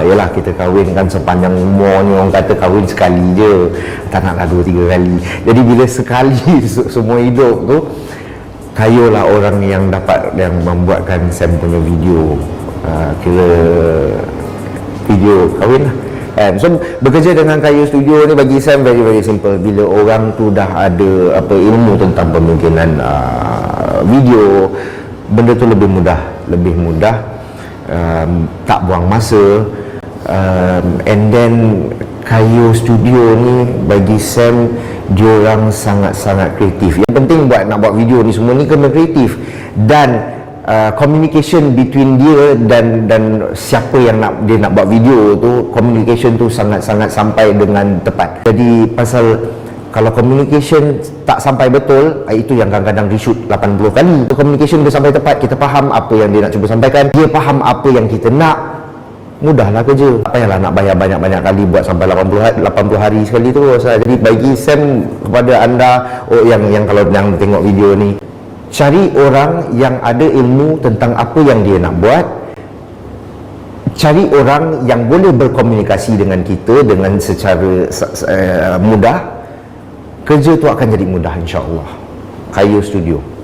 Yalah, kita kahwin kan sepanjang umur ni, orang kata kahwin sekali je, tak naklah 2-3 kali. Jadi bila sekali semua hidup tu, kayulah orang yang dapat, yang membuatkan Sam punya video, kira video kahwin lah. So bekerja dengan Kayu Studio ni bagi Sam very simple. Bila orang tu dah ada ilmu tentang pembikinan video, benda tu lebih mudah, tak buang masa, and then Kayu Studio ni bagi Sam, diorang sangat-sangat kreatif. Yang penting nak buat video ni semua ni kena kreatif, dan communication between dia dan siapa yang dia nak buat video tu, communication tu sangat-sangat sampai dengan tepat. Jadi pasal kalau communication tak sampai betul, itu yang kadang-kadang reshoot 80 kali. Communication dia sampai tepat, kita faham apa yang dia nak cuba sampaikan, dia faham apa yang kita nak, mudahlah kerja. Tak payahlah nak bayar banyak-banyak kali buat sampai 80 hari sekali tu. Jadi bagi Sam, kepada anda yang kalau yang tengok video ni, cari orang yang ada ilmu tentang apa yang dia nak buat, cari orang yang boleh berkomunikasi dengan kita dengan secara mudah, kerja tu akan jadi mudah, insya-Allah. Kayu Studio.